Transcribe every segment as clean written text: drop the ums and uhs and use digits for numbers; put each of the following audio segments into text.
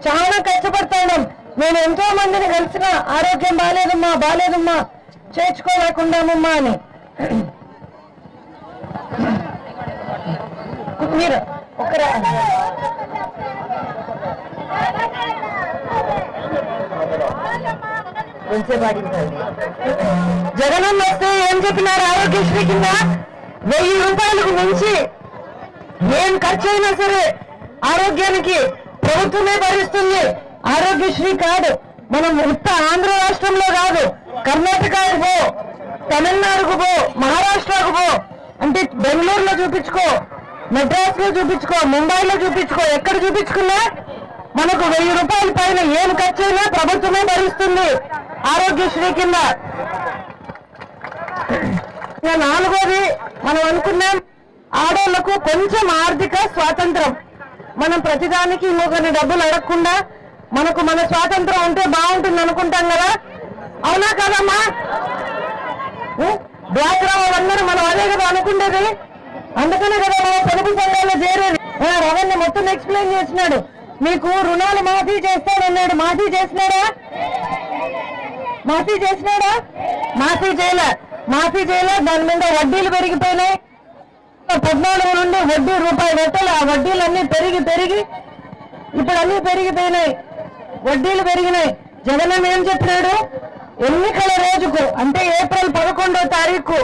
చాలా కష్టపడతాం. నేను ఎంతో మందిని కలిసిన ఆరోగ్యం బాలేదమ్మా చేర్చుకోలేకుండామమ్మా అని. మీరు ఒకరా జగనన్న వస్తే ఏం చెప్పినారు? ఆరోగ్యశ్రీ కింద 1000 రూపాయలకు మించి ఏం ఖర్చు అయినా సరే ఆరోగ్యానికి ప్రభుత్వమే భరిస్తుంది. ఆరోగ్యశ్రీ కార్డు మనం ఉత్త ఆంధ్ర రాష్ట్రంలో కాదు, కర్ణాటకకు పో, తమిళనాడుకు పో, మహారాష్ట్రకు పో, అంటే బెంగళూరులో చూపించుకో, మెడ్రాస్ లో చూపించుకో, ముంబైలో చూపించుకో, ఎక్కడ చూపించుకున్నా మనకు 1000 రూపాయల పైన ఏం ఖర్చు అయినా ప్రభుత్వమే భరిస్తుంది ఆరోగ్యశ్రీ కింద. నాలుగోది మనం అనుకున్నాం, ఆడోళ్లకు కొంచెం ఆర్థిక స్వాతంత్రం. మనం ప్రతిదానికి ఇంకొకరిని డబ్బులు అడగకుండా మనకు మన స్వాతంత్రం ఉంటే బాగుంటుంది అనుకుంటాం కదా, అవునా కదమ్మా? డ్వాక్రా వాళ్ళందరూ మనం అదే కదా అనుకుంటేది. అందుకనే కదా మనం పొదుపు సంఘాల్లో చేరేది. రవణ మొత్తం ఎక్స్ప్లెయిన్ చేసినాడు. మీకు రుణాలు మాఫీ చేస్తానన్నాడు. మాఫీ చేసినాడా? మాఫీ చేయలే. దాని మీద వడ్డీలు పెరిగిపోయినాయి. 14 నుండి వడ్డీ రూపాయి పెట్టాలి. ఆ వడ్డీలన్నీ పెరిగి ఇప్పుడు అన్ని పెరిగిపోయినాయి, వడ్డీలు పెరిగినాయి. జగన్ ఏం చెప్పినాడు? ఎన్నికల రోజుకు అంటే ఏప్రిల్ 11వ తారీఖు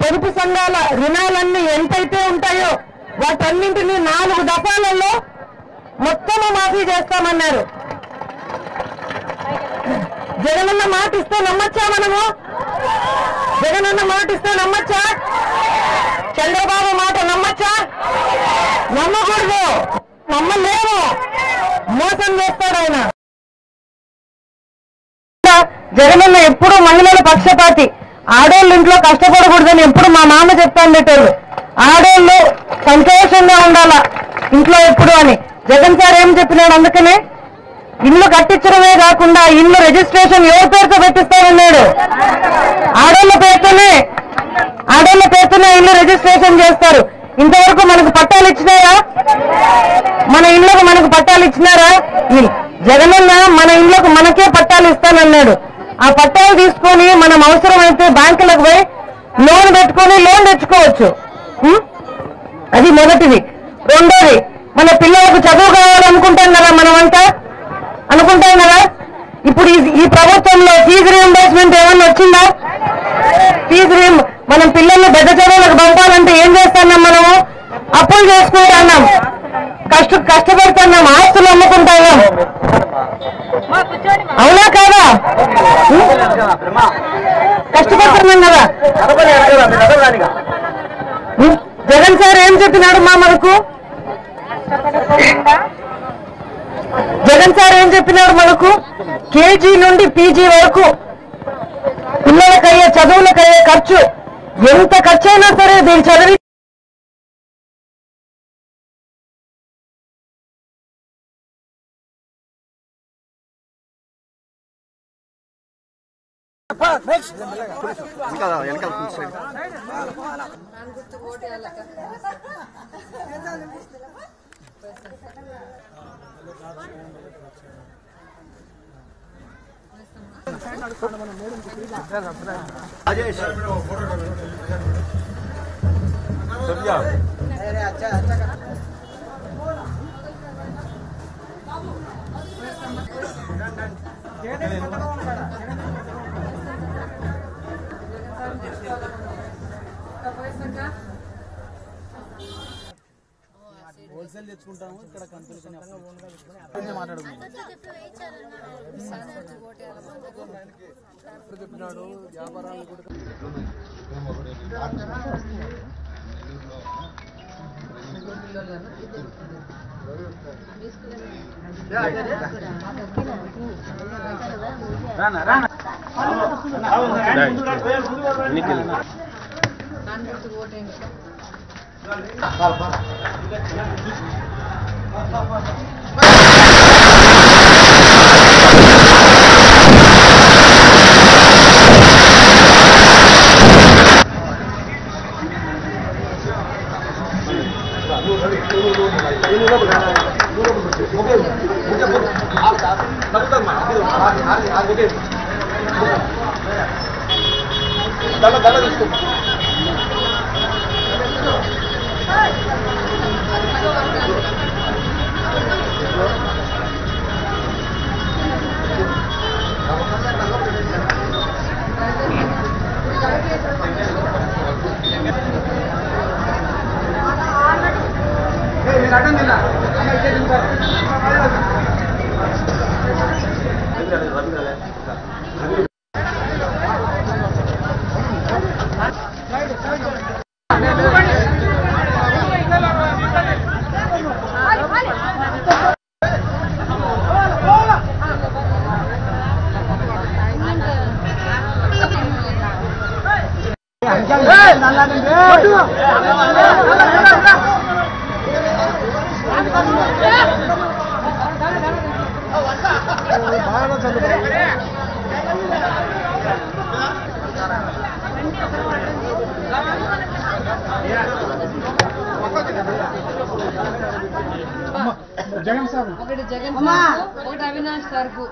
పొదుపు సంఘాల రుణాలన్నీ ఎంతైతే ఉంటాయో వాటన్నింటినీ 4 దఫాలలో మొత్తము మాఫీ చేస్తామన్నారు. జగనన్న మాట ఇస్తే నమ్మచ్చా? మనము జగనన్న మాట ఇస్తే నమ్మచ్చా? చంద్రబాబు మాట నమ్మచ్చా? నమ్మకూడదు, నమ్మలేము. మోసం చేస్తాడు ఆయన. జగనన్న ఎప్పుడు మహిళల పక్షపాతి. ఆడోళ్ళు ఇంట్లో కష్టపడకూడదని ఎప్పుడు మా మామ చెప్తాండేటోళ్ళు. ఆడోళ్ళు సంతోషంగా ఉండాలా ఇంట్లో ఎప్పుడు అని. జగన్ సార్ ఏం చెప్పినాడు? అందుకనే ఇల్లు కట్టించడమే కాకుండా ఇల్లు రిజిస్ట్రేషన్ ఎవరి పేరుతో పెట్టిస్తామన్నాడు? ఆడోళ్ళ పేరుతోనే ఇల్లు రిజిస్ట్రేషన్ చేస్తారు. ఇంతవరకు మనకు పట్టాలు ఇచ్చినారా? మన ఇళ్లకు మనకు పట్టాలు ఇచ్చినారా? జగనన్న మన ఇళ్లకు మనకే పట్టాలు ఇస్తానన్నాడు. ఆ పట్టాలు తీసుకొని మనం అవసరమైతే బ్యాంకులకు పోయి లోన్ పెట్టుకొని లోన్ తెచ్చుకోవచ్చు. అది మొదటిది. రెండోది, మన పిల్లలకు చదువు కావాలనుకుంటాం కదా, మనమంతా అనుకుంటాం కదా. ఇప్పుడు ఈ ప్రభుత్వంలో ఫీజు రీయింబర్స్మెంట్ ఏమన్నా వచ్చిందా? మనం పిల్లల్ని పెద్ద చదువులకు పంపాలంటే ఏం చేస్తున్నాం? మనము అప్పులు చేసుకుంటున్నాం, కష్టపడుతున్నాం, ఆస్తులు అమ్ముకుంటున్నాం. అవునా కాదా? కష్టపడుతున్నాం కదా. జగన్ సార్ ఏం చెప్పినాడు మనకు? కేజీ నుండి పీజీ వరకు పిల్లలకయ్యే చదువులకయ్యే ఖర్చు ఎంత ఖర్చు అయినా సరే దీన్ని చదివి హోల్సేల్ తెచ్చుకుంటాము. ఇక్కడ కంపెనీ చెప్పినాడు వ్యాపారాలు కూడా Ini జగన్ సార్ ఒకటి జగన్ ఒకటి అవినాష్ సార్కు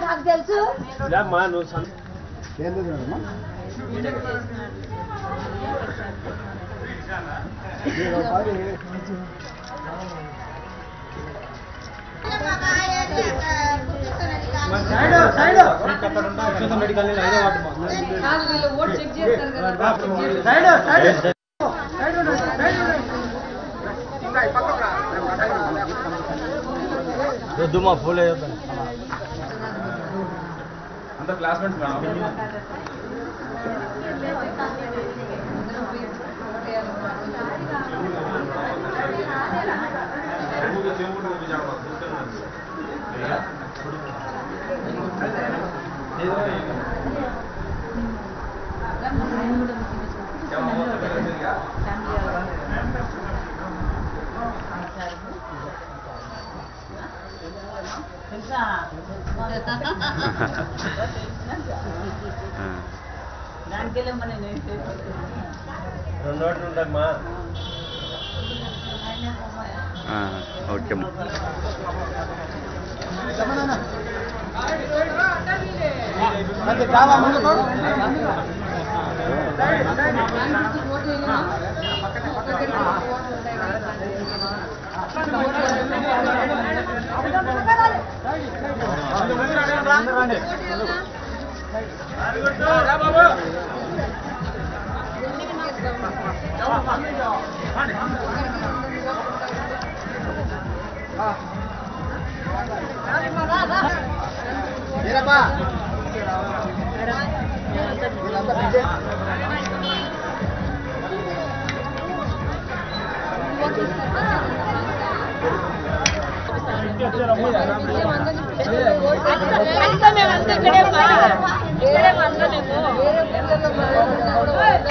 నాకు తెలుసు ఓట్ చెక్ చేస్తారు కదా దుమ్మా ఫుల్ అంత క్లాస్మేట్స్ రెండు ఓట్లు ఉంటాయమ్మా ఓకే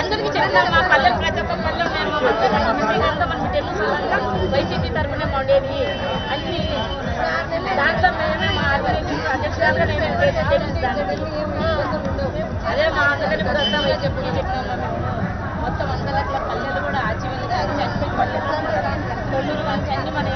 అందరికీ చెప్తాను మా పల్లెలు ప్రతి ఒక్క పల్లె వైసీపీ తరఫున ఉండేది అన్ని దాంట్లో మేమే మా అధ్యక్షురాలుగా నేను అదే మా అందరికీ కూడా మొత్తం అందరికీ పల్లెలు కూడా ఆజీవనంగా చనిపోయి పల్లెలు తొల్లూరు కానీ చండి మన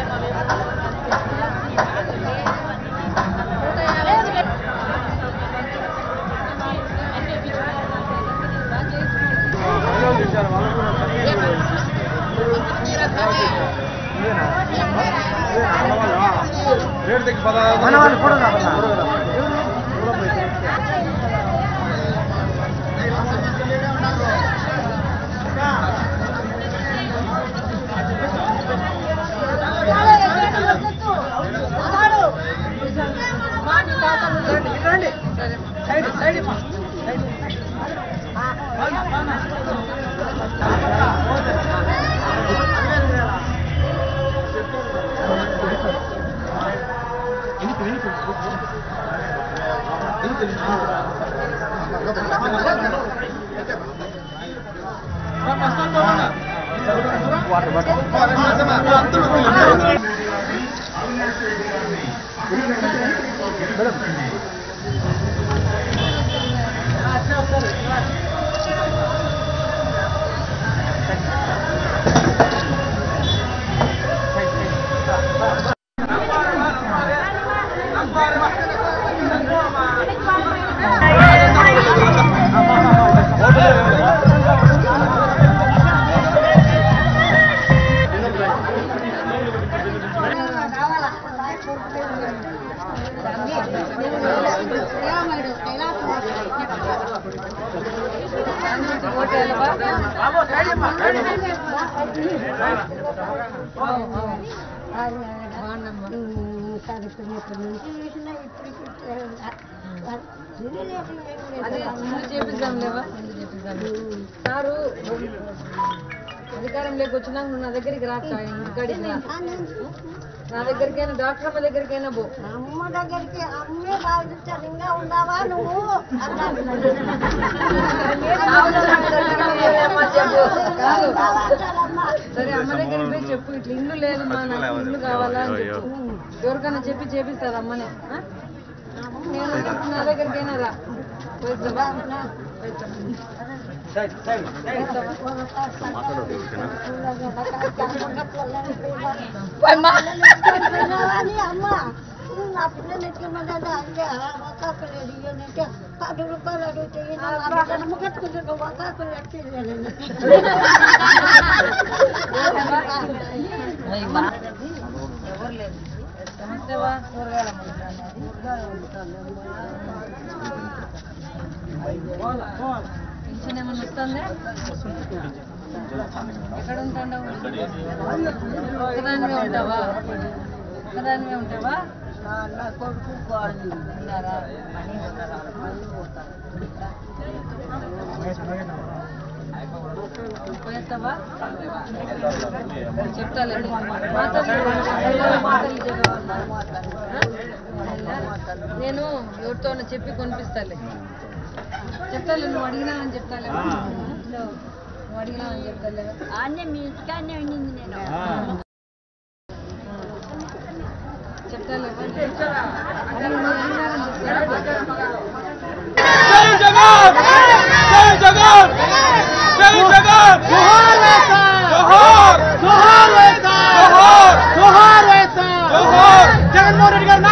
వెళ్ళవా అదే ముందు చేపిద్దాం లేవా ముందు చేపిద్దాం సారు అధికారం లేకొచ్చినాక నువ్వు నా దగ్గరికి రాక ఇంటికాడికి రా నా దగ్గరికైనా డాక్టర్ అమ్మ దగ్గరికైనా పో అమ్మ దగ్గరికి అమ్మే బాగుంటారు ఇంకా ఉన్నావా నువ్వు సరే అమ్మ దగ్గరికి పోయి చెప్పు ఇట్లా ఇల్లు లేదమ్మా నాకు ఇల్లు కావాలా అని చెప్పు ఎవరికైనా చెప్పి చేపిస్తారు అమ్మనే నేను నా దగ్గరికైనా రా పోయిద్దామా అమ్మ నా పిల్లలు ఎత్తుకున్నదంటే అంటే ఒక్కాకులు అంటే 10 రూపాయలు అడుగుతాయి ముగట్టుకుంటున్నావు ఒక్కాకులు ఎవరు లేదు సమస్యవా కూరగాయల పింఛన్ ఏమన్నా వస్తుందా ఎక్కడ ఉంటావు ఒకదానివే ఉంటావా ఒకదానివే ఉంటావా కొడుకు ఉన్నారా పోయేస్తావా చెప్తాలేండి నేను ఎవరితో చెప్పి కొనిపిస్తాలే చెప్తాలే నువ్వు అడిగినావని చెప్తాలే నువ్వు అడిగినావని చెప్తాలే అన్నీ మీ ఇంటికానే ఉండింది నేను చెప్తాలే జగన్మోహన్ రెడ్డి గారు